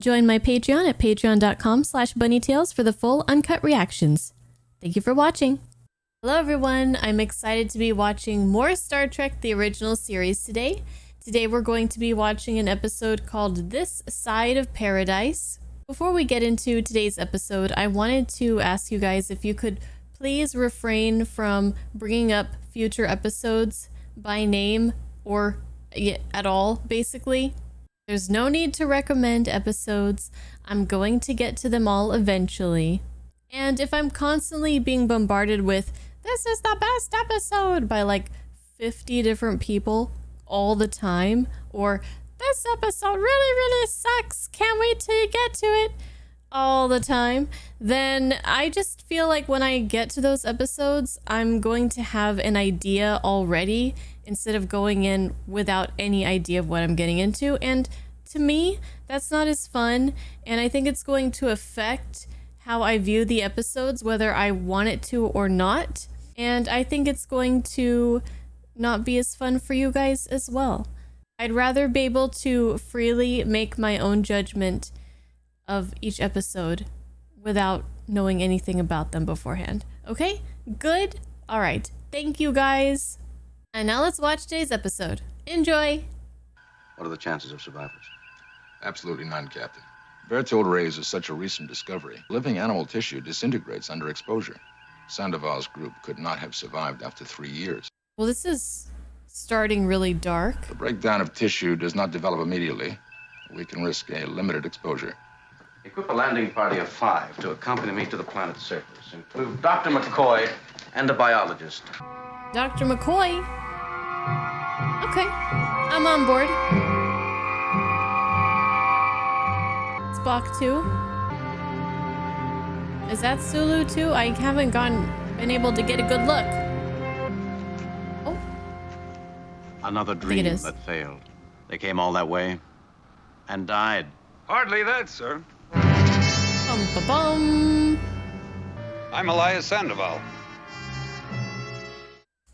Join my Patreon at patreon.com/bunnytails for the full uncut reactions. Thank you for watching. Hello everyone, I'm excited to be watching more Star Trek The Original Series today. Today we're going to be watching an episode called This Side of Paradise. Before we get into today's episode, I wanted to ask you guys if you could please refrain from bringing up future episodes by name or at all, basically. There's no need to recommend episodes. I'm going to get to them all eventually. And if I'm constantly being bombarded with, this is the best episode by like 50 different people all the time, or this episode really sucks, can't wait till you get to it all the time, then I just feel like when I get to those episodes, I'm going to have an idea already instead of going in without any idea of what I'm getting into. And to me, that's not as fun. And I think it's going to affect how I view the episodes, whether I want it to or not. And I think it's going to not be as fun for you guys as well. I'd rather be able to freely make my own judgment of each episode without knowing anything about them beforehand. Okay? Good? All right. Thank you guys. And now let's watch today's episode. Enjoy. What are the chances of survivors? Absolutely none, Captain. Berthold rays is such a recent discovery. Living animal tissue disintegrates under exposure. Sandoval's group could not have survived after 3 years. Well, this is starting really dark. The breakdown of tissue does not develop immediately. We can risk a limited exposure. Equip a landing party of 5 to accompany me to the planet's surface. Include Dr. McCoy and a biologist. Dr. McCoy? Okay, I'm on board. Spock 2? Is that Sulu 2? I haven't been able to get a good look. Oh. Another dream that failed. They came all that way and died. Hardly that, sir. Bum-ba-bum. I'm Elias Sandoval.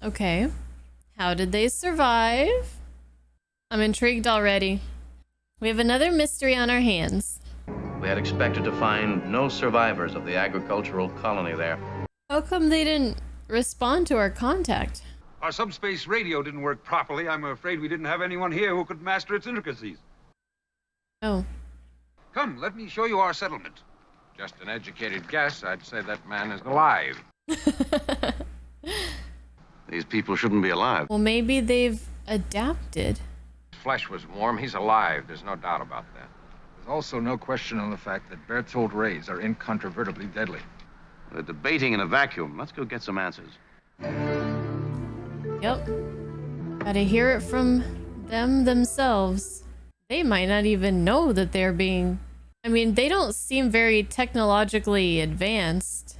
Okay. How did they survive? I'm intrigued already. We have another mystery on our hands. We had expected to find no survivors of the agricultural colony there. How come they didn't respond to our contact? Our subspace radio didn't work properly. I'm afraid we didn't have anyone here who could master its intricacies. Oh. Come, let me show you our settlement. Just an educated guess, I'd say that man is alive. These people shouldn't be alive. Well, maybe they've adapted. His flesh was warm. He's alive. There's no doubt about that. There's also no question on the fact that Berthold rays are incontrovertibly deadly. We're debating in a vacuum. Let's go get some answers. Yep. Gotta hear it from them themselves. They might not even know that they're being... I mean, they don't seem very technologically advanced.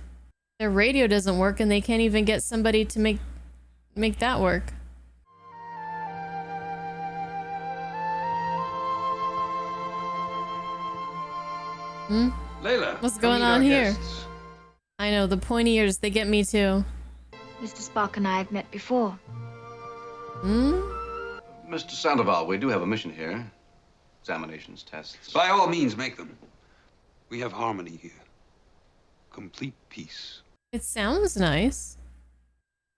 Their radio doesn't work and they can't even get somebody to make that work. Layla, What's going on here? I know, the pointy ears, they get me too. Mr. Spock and I have met before. Mr. Sandoval, we do have a mission here. Examinations, tests. By all means, make them. We have harmony here. Complete peace. It sounds nice.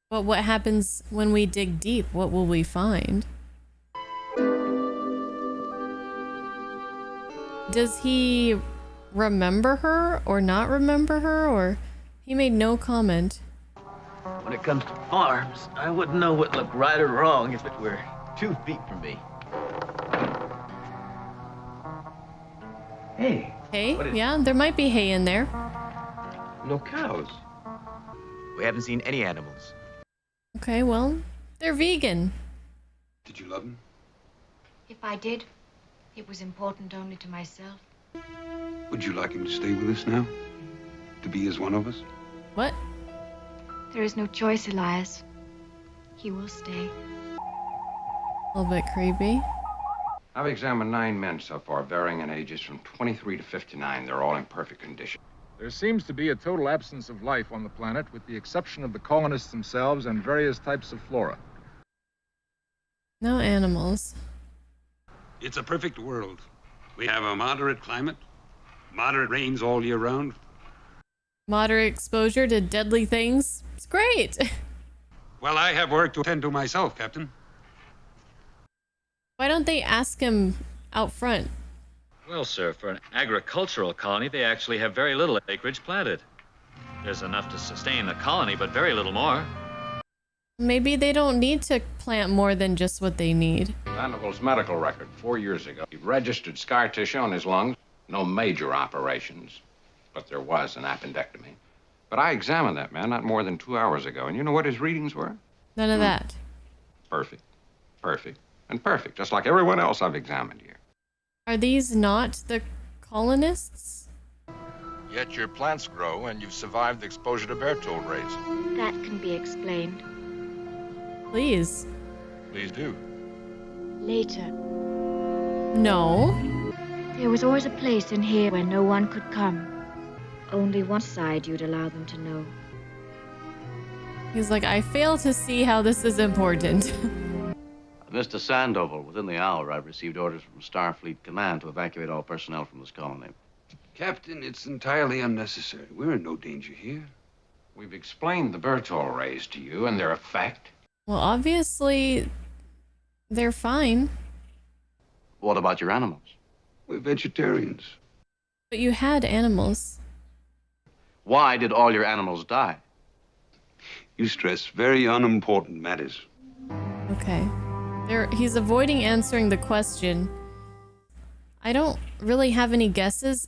But what happens when we dig deep? What will we find? Does he remember her or not remember her, or he made no comment? When it comes to farms, I wouldn't know what looked right or wrong if it were 2 feet from me. Hey. Hay? Yeah, there might be hay in there. No cows. We haven't seen any animals. Okay, well, they're vegan. Did you love him? If I did, it was important only to myself. Would you like him to stay with us now? To be as one of us? What? There is no choice, Elias. He will stay. A little bit creepy. I've examined 9 men so far, varying in ages from 23 to 59. They're all in perfect condition. There seems to be a total absence of life on the planet, with the exception of the colonists themselves and various types of flora. No animals. It's a perfect world. We have a moderate climate, moderate rains all year round. Moderate exposure to deadly things. It's great. Well, I have work to attend to myself, Captain. Why don't they ask him out front? Well, sir, for an agricultural colony, they actually have very little acreage planted. There's enough to sustain a colony, but very little more. Maybe they don't need to plant more than just what they need. Sandoval's medical record 4 years ago. He registered scar tissue on his lungs. No major operations, but there was an appendectomy. But I examined that man not more than 2 hours ago, and you know what his readings were? None of that. Perfect, perfect, and perfect, just like everyone else I've examined here. Are these not the colonists? Yet your plants grow and you've survived the exposure to Berthold rays. That can be explained Please. Please do. later. No. There was always a place in here where no one could come. Only one side you'd allow them to know. He's like, I fail to see how this is important. Mr. Sandoval, within the hour, I've received orders from Starfleet Command to evacuate all personnel from this colony. Captain, it's entirely unnecessary. We're in no danger here. We've explained the Berthold rays to you and their effect. Well, obviously, they're fine. What about your animals? We're vegetarians. But you had animals. Why did all your animals die? You stress very unimportant matters. Okay. He's avoiding answering the question. I don't really have any guesses,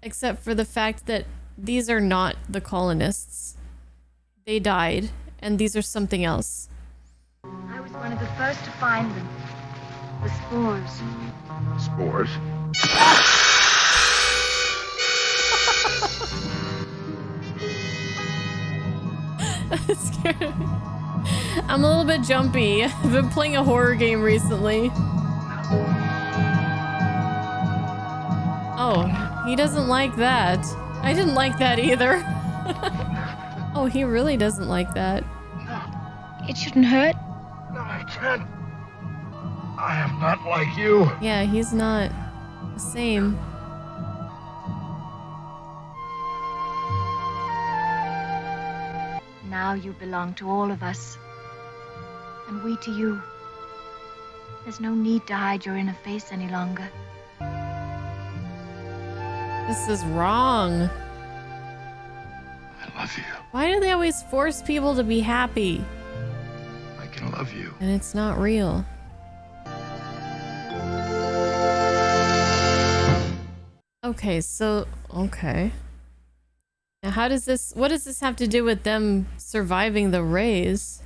except for the fact that these are not the colonists. They died, and these are something else. I was one of the first to find them. The spores. Spores? That scared me. I'm a little bit jumpy. I've been playing a horror game recently. Oh, he doesn't like that. I didn't like that either. Oh, he really doesn't like that. It shouldn't hurt. No, I can't. I am not like you. Yeah, he's not the same. Now you belong to all of us. And we to you. There's no need to hide your inner face any longer. This is wrong. I love you. Why do they always force people to be happy? I can love you. And it's not real. Okay, so, okay. Now what does this have to do with them surviving the rays?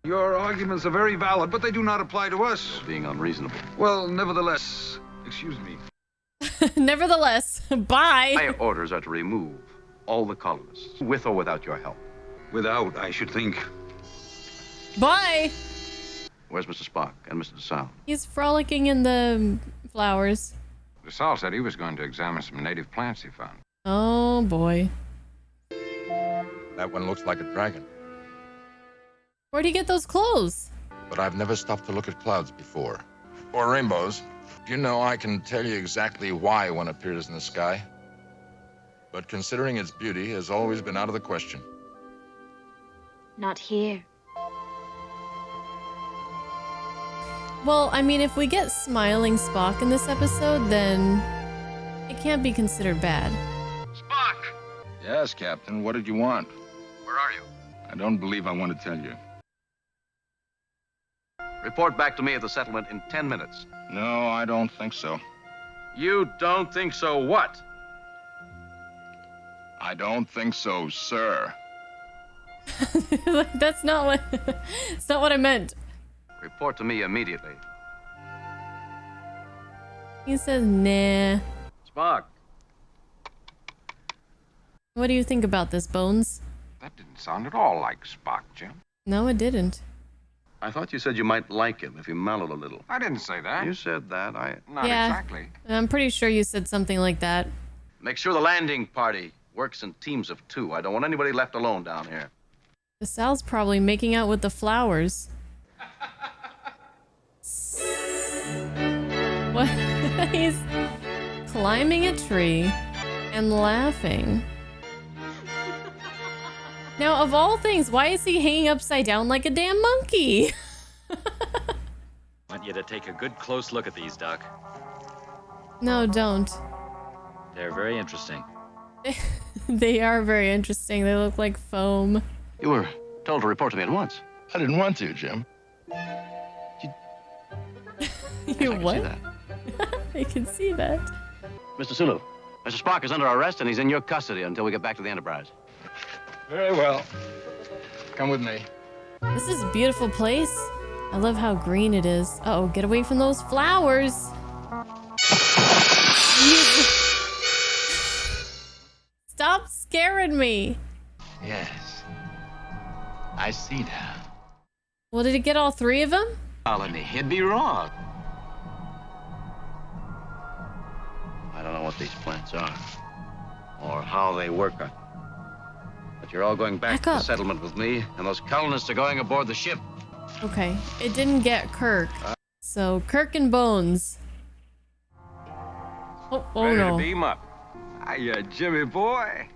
Your arguments are very valid, but they do not apply to us. Being unreasonable. Well, nevertheless, excuse me. Nevertheless, bye. My orders are to remove all the colonists, with or without your help. Without, I should think. Bye. Where's Mr. Spock and Mr. DeSalle? He's frolicking in the flowers. DeSalle said he was going to examine some native plants he found. Oh boy. That one looks like a dragon. Where'd he get those clothes? But I've never stopped to look at clouds before. Or rainbows. You know, I can tell you exactly why one appears in the sky. But considering its beauty has always been out of the question. Not here. Well, I mean, if we get smiling Spock in this episode, then it can't be considered bad. Spock! Yes, Captain. What did you want? Where are you? I don't believe I want to tell you. Report back to me at the settlement in 10 minutes. No, I don't think so. You don't think so what? I don't think so, sir. That's not what it's not what I meant. Report to me immediately. He says, nah. Spock. What do you think about this, Bones? That didn't sound at all like Spock, Jim. No, it didn't. I thought you said you might like him if he mellowed a little. I didn't say that. You said that. Not Yeah. exactly. I'm pretty sure you said something like that. Make sure the landing party works in teams of 2. I don't want anybody left alone down here. The Sal's probably making out with the flowers. What? climbing a tree and laughing. Now, of all things, why is he hanging upside down like a damn monkey? Want you to take a good close look at these, Doc. No, don't. They're very interesting. They are very interesting. They look like foam. You were told to report to me at once. I didn't want to, Jim. You I can what? see that. I can see that. Mr. Sulu, Mr. Spock is under arrest and he's in your custody until we get back to the Enterprise. Very well. Come with me. This is a beautiful place. I love how green it is. Uh-oh, get away from those flowers. Stop scaring me. Yes. I see now. Well, did it get all three of them? Colony, he'd be wrong. I don't know what these plants are or how they work. But you're all going back to the up. settlement with me, and those colonists are going aboard the ship. Okay, it didn't get Kirk. So, Kirk and Bones. Oh Ready no. to beam up. Hiya, Jimmy boy.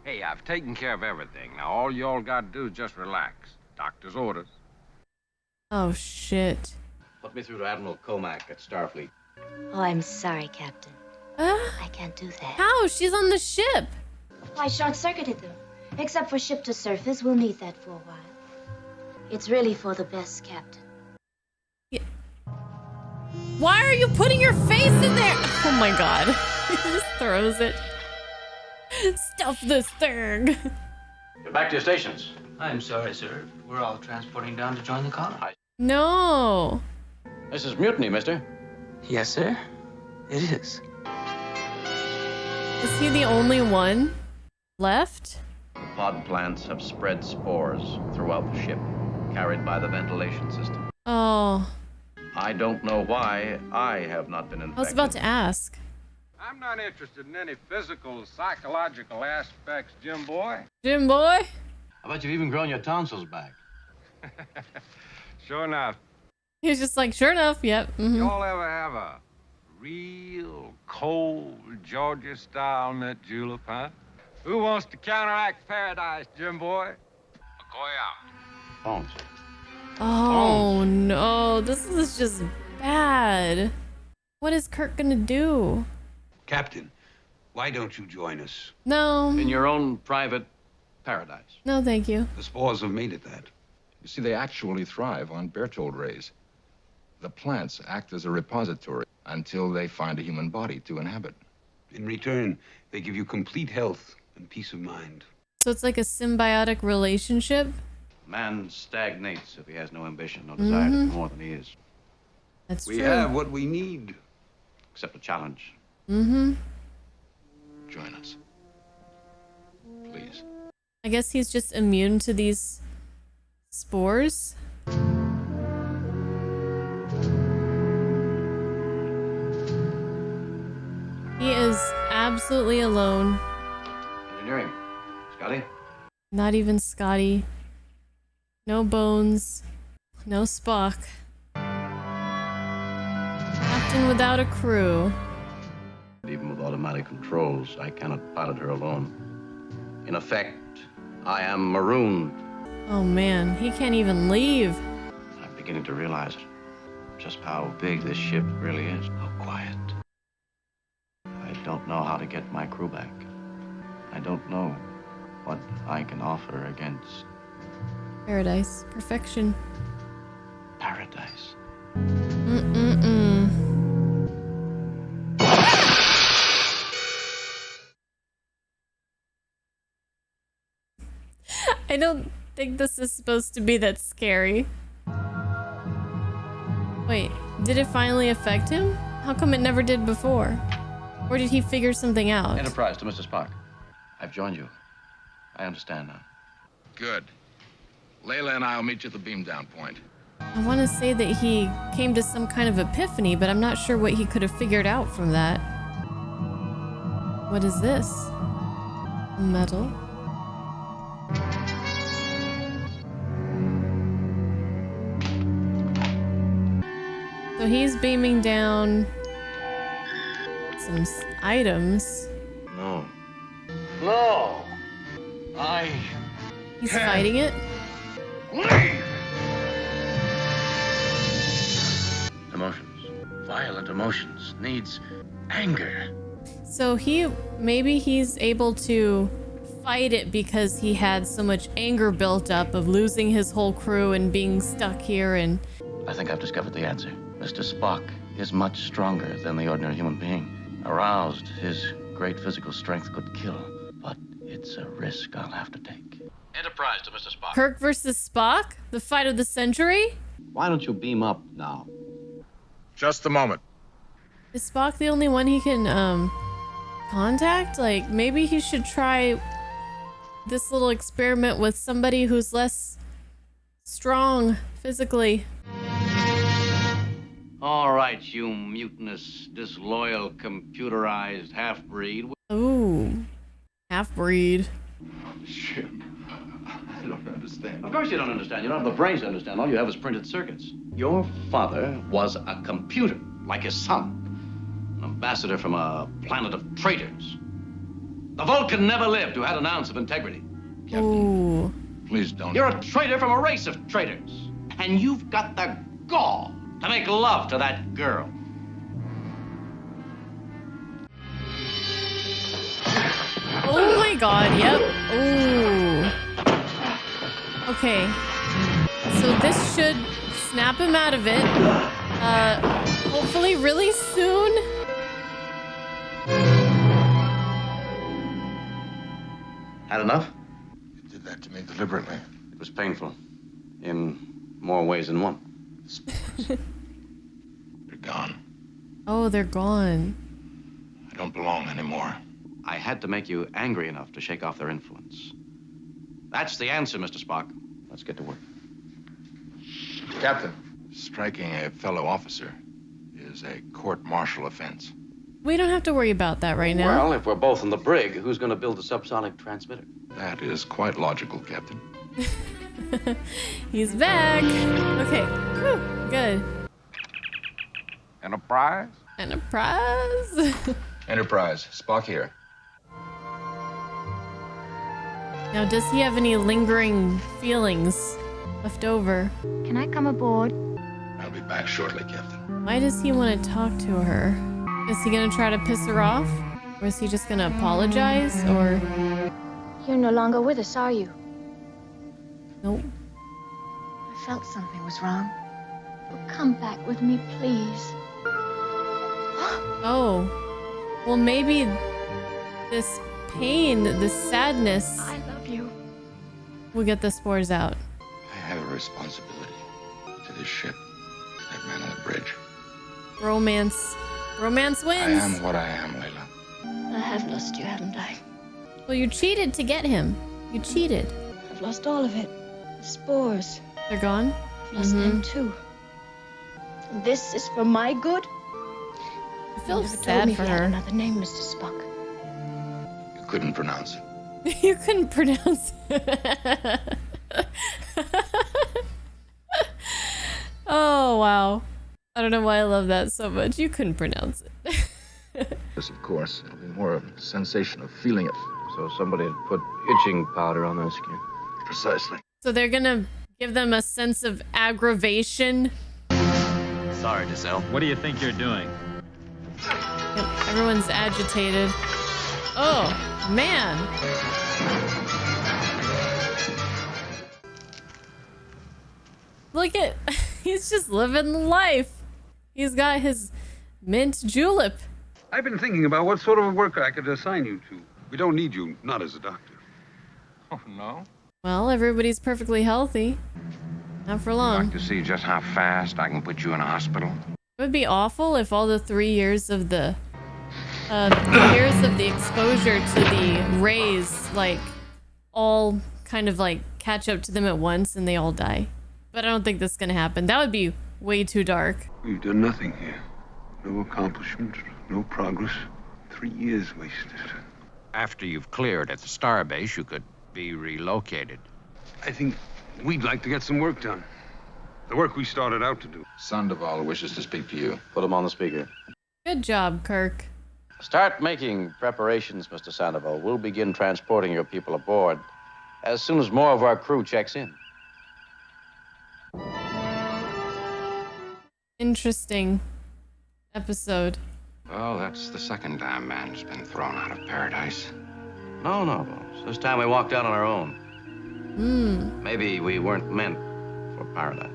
Hey, I've taken care of everything. Now, all y'all got to do is just relax. Doctor's orders. Oh, shit. Put me through to Admiral Comac at Starfleet. Oh, I'm sorry, Captain. I can't do that. How? She's on the ship. I short-circuited them. Except for ship-to-surface, we'll need that for a while. It's really for the best, Captain. Why are you putting your face in there? Oh my god. He just throws it. Stuff this thing. Get back to your stations. I'm sorry, sir. We're all transporting down to join the colony. No. This is mutiny, mister. Yes, sir. It is. Is he the only one left? The pod plants have spread spores throughout the ship, carried by the ventilation system. Oh. I don't know why I have not been infected. I was about to ask. I'm not interested in any physical, psychological aspects, Jim boy. Jim boy? I bet you've even grown your tonsils back. Sure enough. He was just like, sure enough, yep. Mm-hmm. Y'all ever have a real cold Georgia-style nut julep, huh? Who wants to counteract paradise, Jim boy? McCoy out. Bones. Oh no, this is just bad. What is Kirk gonna do? Captain, why don't you join us? No. In your own private paradise. No, thank you. The spores have made it that. You see, they actually thrive on Berthold rays. The plants act as a repository until they find a human body to inhabit. In return, they give you complete health and peace of mind. So it's like a symbiotic relationship? Man stagnates if he has no ambition, no desire to be more than he is. That's We true. have what we need. Except a challenge. Mm-hmm. Join us. Please. I guess he's just immune to these spores. He is absolutely alone. Engineering. Scotty? Not even Scotty. No Bones. No Spock. Captain without a crew. Even with automatic controls, I cannot pilot her alone. In effect, I am marooned. Oh man, he can't even leave. I'm beginning to realize just how big this ship really is. How quiet. I don't know how to get my crew back. I don't know what I can offer against Paradise. Perfection. paradise. Mm-mm-mm. I don't think this is supposed to be that scary. Wait, did it finally affect him? How come it never did before? Or did he figure something out? Enterprise to Mr. Spock. I've joined you. I understand now. Good. Layla and I'll meet you at the beam down point. I want to say that he came to some kind of epiphany, but I'm not sure what he could have figured out from that. What is this? Metal. So he's beaming down some items. No. No. I He's fighting it. leave. Emotions. Violent emotions. Needs anger. So maybe he's able to fight it because he had so much anger built up of losing his whole crew and being stuck here and... I think I've discovered the answer. Mr. Spock is much stronger than the ordinary human being. Aroused, his great physical strength could kill, but it's a risk I'll have to take. Enterprise to Mr. Spock. Kirk versus Spock? The fight of the century? Why don't you beam up now? Just a moment. Is Spock the only one he can, contact? Like, maybe he should try this little experiment with somebody who's less strong physically. All right, you mutinous, disloyal, computerized half-breed. Ooh. Half-breed. Shit. I don't understand. Of course you don't understand. You don't have the brains to understand. All you have is printed circuits. Your father was a computer, like his son. An ambassador from a planet of traitors. The Vulcan never lived who had an ounce of integrity. Ooh. Please don't. You're a traitor from a race of traitors. And you've got the gall to make love to that girl. Oh my god, yep. Ooh. Okay. So this should snap him out of it. Hopefully really soon. Had enough? You did that to me deliberately. It was painful. In more ways than one. They're gone. Oh, they're gone. I don't belong anymore. I had to make you angry enough to shake off their influence. That's the answer, Mr. Spock. Let's get to work. Captain, striking a fellow officer is a court-martial offense. We don't have to worry about that right now. Well, if we're both in the brig, who's going to build the subsonic transmitter? That is quite logical, Captain. He's back. Okay. Whew. Good. Enterprise? Enterprise. Enterprise, Spock here. Now, does he have any lingering feelings left over? Can I come aboard? I'll be back shortly, Captain. Why does he want to talk to her? Is he gonna try to piss her off? Or is he just gonna apologize? Or... You're no longer with us, are you? Nope. I felt something was wrong. But come back with me, please. Oh. Well, maybe this pain, this sadness... I love you. Will get the spores out. I have a responsibility to this ship, to that man on the bridge. Romance. Romance wins. I am what I am, Layla. I have lost you, haven't I? Well, you cheated to get him. You cheated. I've lost all of it. The spores. They're gone? I've lost them too. And this is for my good? I feel You never told sad me for if you had her. another name, Mr. Spock. You couldn't pronounce it. You couldn't pronounce it. Oh, wow. I don't know why I love that so much. You couldn't pronounce it. Yes, of course. It'll be more of a sensation of feeling it. So somebody had put itching powder on their skin. Precisely. So they're gonna give them a sense of aggravation. Sorry, Giselle. What do you think you're doing? Yep, everyone's agitated. Oh, man. Look at, he's just living life. He's got his mint julep. I've been thinking about what sort of work I could assign you to. We don't need you, not as a doctor. Oh, no? Well, everybody's perfectly healthy. Not for I'd long. like to see just how fast I can put you in a hospital. It would be awful if all the 3 years of the exposure to the rays, like, all kind of like catch up to them at once and they all die. But I don't think that's gonna happen. That would be way too dark. We've done nothing here. No accomplishment, no progress. 3 years wasted. After you've cleared at the starbase, you could be relocated. I think we'd like to get some work done. The work we started out to do. Sandoval wishes to speak to you. Put him on the speaker. Good job, Kirk. Start making preparations, Mr. Sandoval. We'll begin transporting your people aboard as soon as more of our crew checks in. Interesting episode. Well, that's the second time man's been thrown out of paradise. No, Bones. This time we walked out on our own. Maybe we weren't meant for paradise.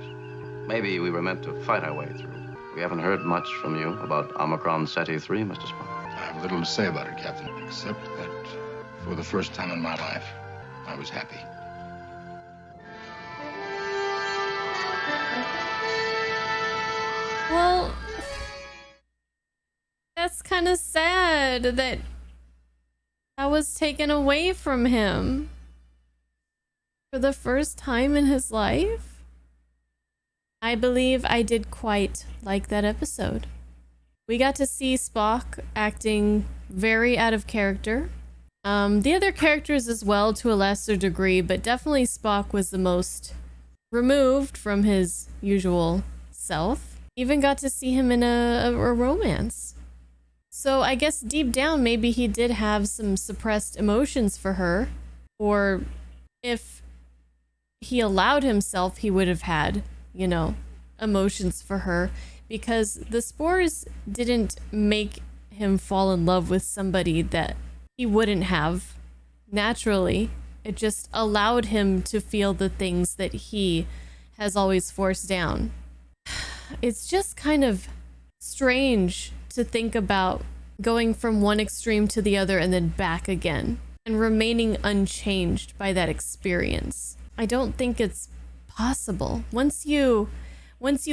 Maybe we were meant to fight our way through. We haven't heard much from you about Omicron Ceti 3, Mr. Spock. I have little to say about it, Captain, except that for the first time in my life, I was happy. Well, that's kind of sad that was taken away from him for the first time in his life. I believe I did quite like that episode. We got to see Spock acting very out of character. The other characters as well to a lesser degree, but definitely Spock was the most removed from his usual self. Even got to see him in a romance. So I guess deep down, maybe he did have some suppressed emotions for her. Or if he allowed himself, he would have had, you know, emotions for her. Because the spores didn't make him fall in love with somebody that he wouldn't have naturally. It just allowed him to feel the things that he has always forced down. It's just kind of strange to think about going from one extreme to the other and then back again and remaining unchanged by that experience. I don't think it's possible. Once you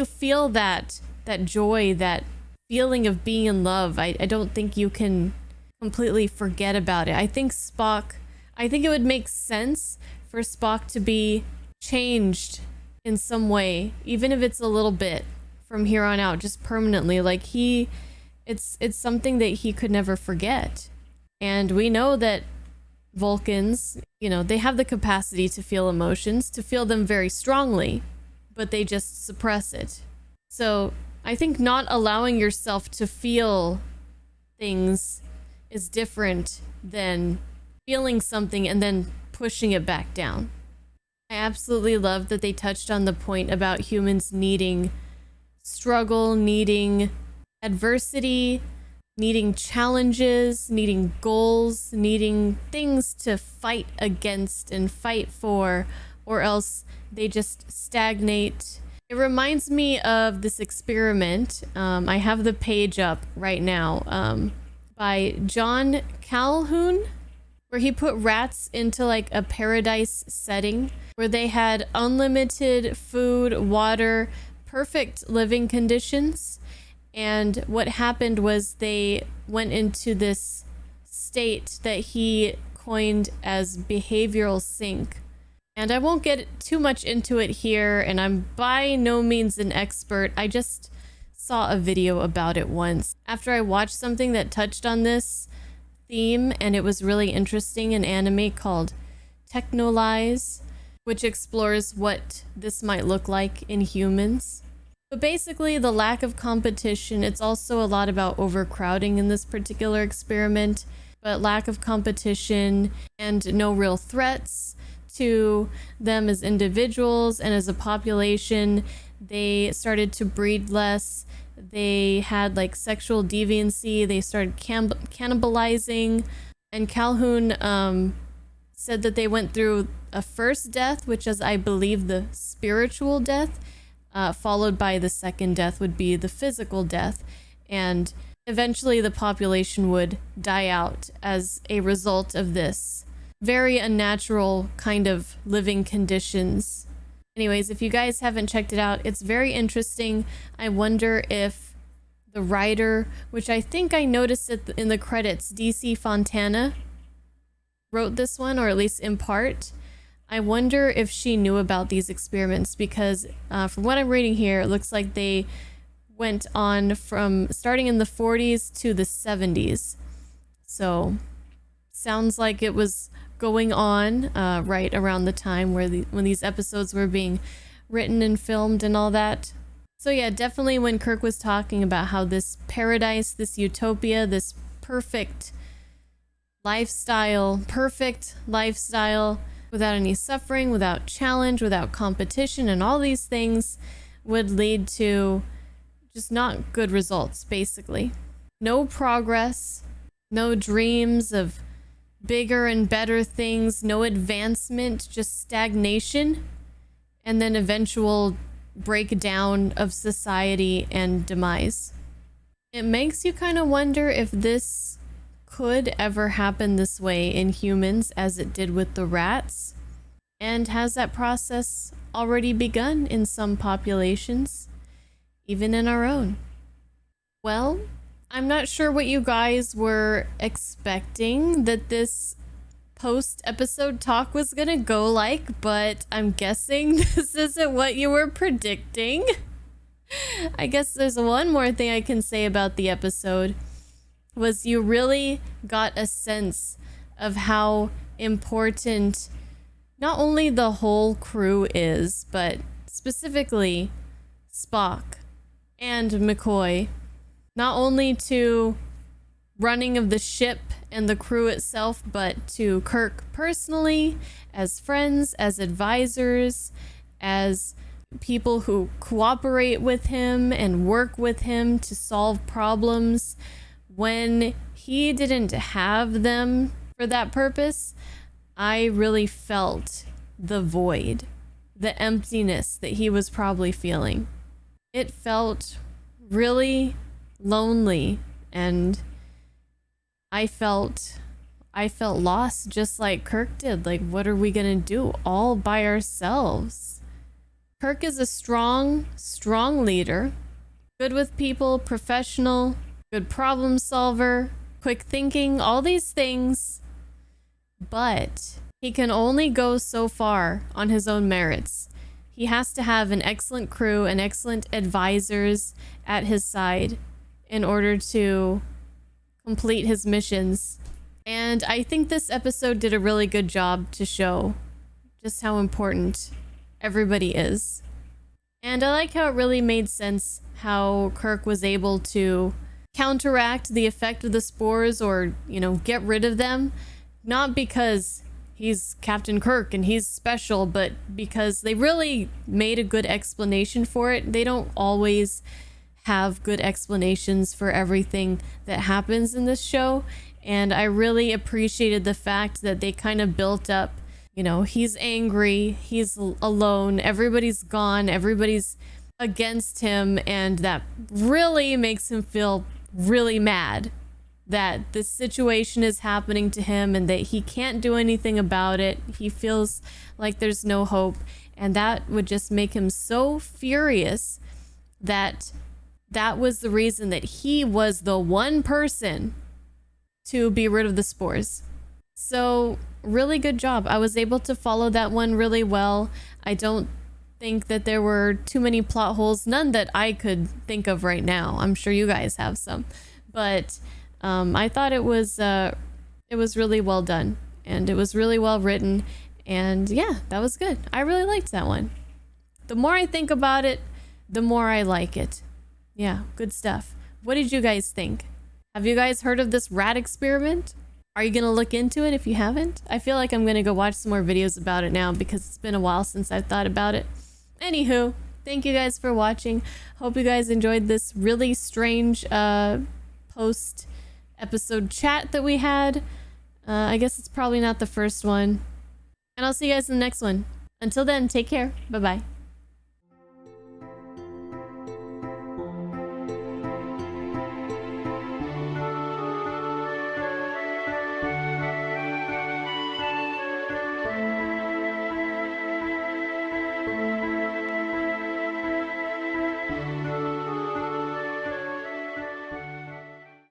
feel that joy, that feeling of being in love, I don't think you can completely forget about it. I think it would make sense for Spock to be changed in some way, even if it's a little bit from here on out, just permanently. Like it's something that he could never forget. And we know that Vulcans, you know, they have the capacity to feel emotions, to feel them very strongly, but they just suppress it. So I think not allowing yourself to feel things is different than feeling something and then pushing it back down. I absolutely love that they touched on the point about humans needing struggle, needing adversity, needing challenges, needing goals, needing things to fight against and fight for, or else they just stagnate. It reminds me of this experiment. I have the page up right now by John Calhoun, where he put rats into like a paradise setting where they had unlimited food, water, perfect living conditions. And what happened was they went into this state that he coined as behavioral sync. And I won't get too much into it here, and I'm by no means an expert. I just saw a video about it once. After I watched something that touched on this theme, and it was really interesting, an anime called Technolize, which explores what this might look like in humans. But basically, the lack of competition, it's also a lot about overcrowding in this particular experiment, but lack of competition and no real threats to them as individuals and as a population. They started to breed less. They had like sexual deviancy. They started cannibalizing. And Calhoun said that they went through a first death, which is, I believe, the spiritual death, followed by the second death would be the physical death. And eventually the population would die out as a result of this very unnatural kind of living conditions. Anyways, if you guys haven't checked it out, it's very interesting. I wonder if the writer, which I think I noticed it in the credits, DC Fontana, wrote this one, or at least in part. I wonder if she knew about these experiments, because from what I'm reading here, it looks like they went on from starting in the 40s to the 70s. So sounds like it was going on right around the time where when these episodes were being written and filmed and all that. So yeah, definitely when Kirk was talking about how this paradise, this utopia, this perfect lifestyle, without any suffering, without challenge, without competition, and all these things would lead to just not good results, basically. No progress, no dreams of bigger and better things, no advancement, just stagnation, and then eventual breakdown of society and demise. It makes you kind of wonder if this could ever happen this way in humans as it did with the rats. And has that process already begun in some populations, even in our own? Well, I'm not sure what you guys were expecting that this post-episode talk was gonna go like, but I'm guessing this isn't what you were predicting. I guess there's one more thing I can say about the episode, was you really got a sense of how important not only the whole crew is, but specifically Spock and McCoy, not only to running of the ship and the crew itself, but to Kirk personally, as friends, as advisors, as people who cooperate with him and work with him to solve problems when he didn't have them for that purpose. I really felt the void, the emptiness that he was probably feeling. It felt really lonely, and I felt lost, just like Kirk did. Like, what are we gonna do all by ourselves? Kirk is a strong leader, good with people, professional, good problem solver, quick thinking, all these things, but he can only go so far on his own merits. He has to have an excellent crew and excellent advisors at his side in order to complete his missions. And I think this episode did a really good job to show just how important everybody is. And I like how it really made sense how Kirk was able to counteract the effect of the spores, or, you know, get rid of them, not because he's Captain Kirk and he's special, but because they really made a good explanation for it. They don't always have good explanations for everything that happens in this show, and I really appreciated the fact that they kind of built up, you know, he's angry, he's alone, everybody's gone, everybody's against him, and that really makes him feel really mad that this situation is happening to him and that he can't do anything about it. He feels like there's no hope, and that would just make him so furious that that was the reason that he was the one person to be rid of the spores. So really good job. I was able to follow that one really well. I don't think that there were too many plot holes, none that I could think of right now. I'm sure you guys have some, but I thought it was really well done, and it was really well written, and yeah, that was good. I really liked that one. The more I think about it, the more I like it. Yeah, good stuff. What did you guys think? Have you guys heard of this rat experiment? Are you gonna look into it if you haven't? I feel like I'm gonna go watch some more videos about it now because it's been a while since I've thought about it. Anywho, thank you guys for watching. Hope you guys enjoyed this really strange post episode chat that we had. I guess it's probably not the first one. And I'll see you guys in the next one. Until then, take care. Bye-bye.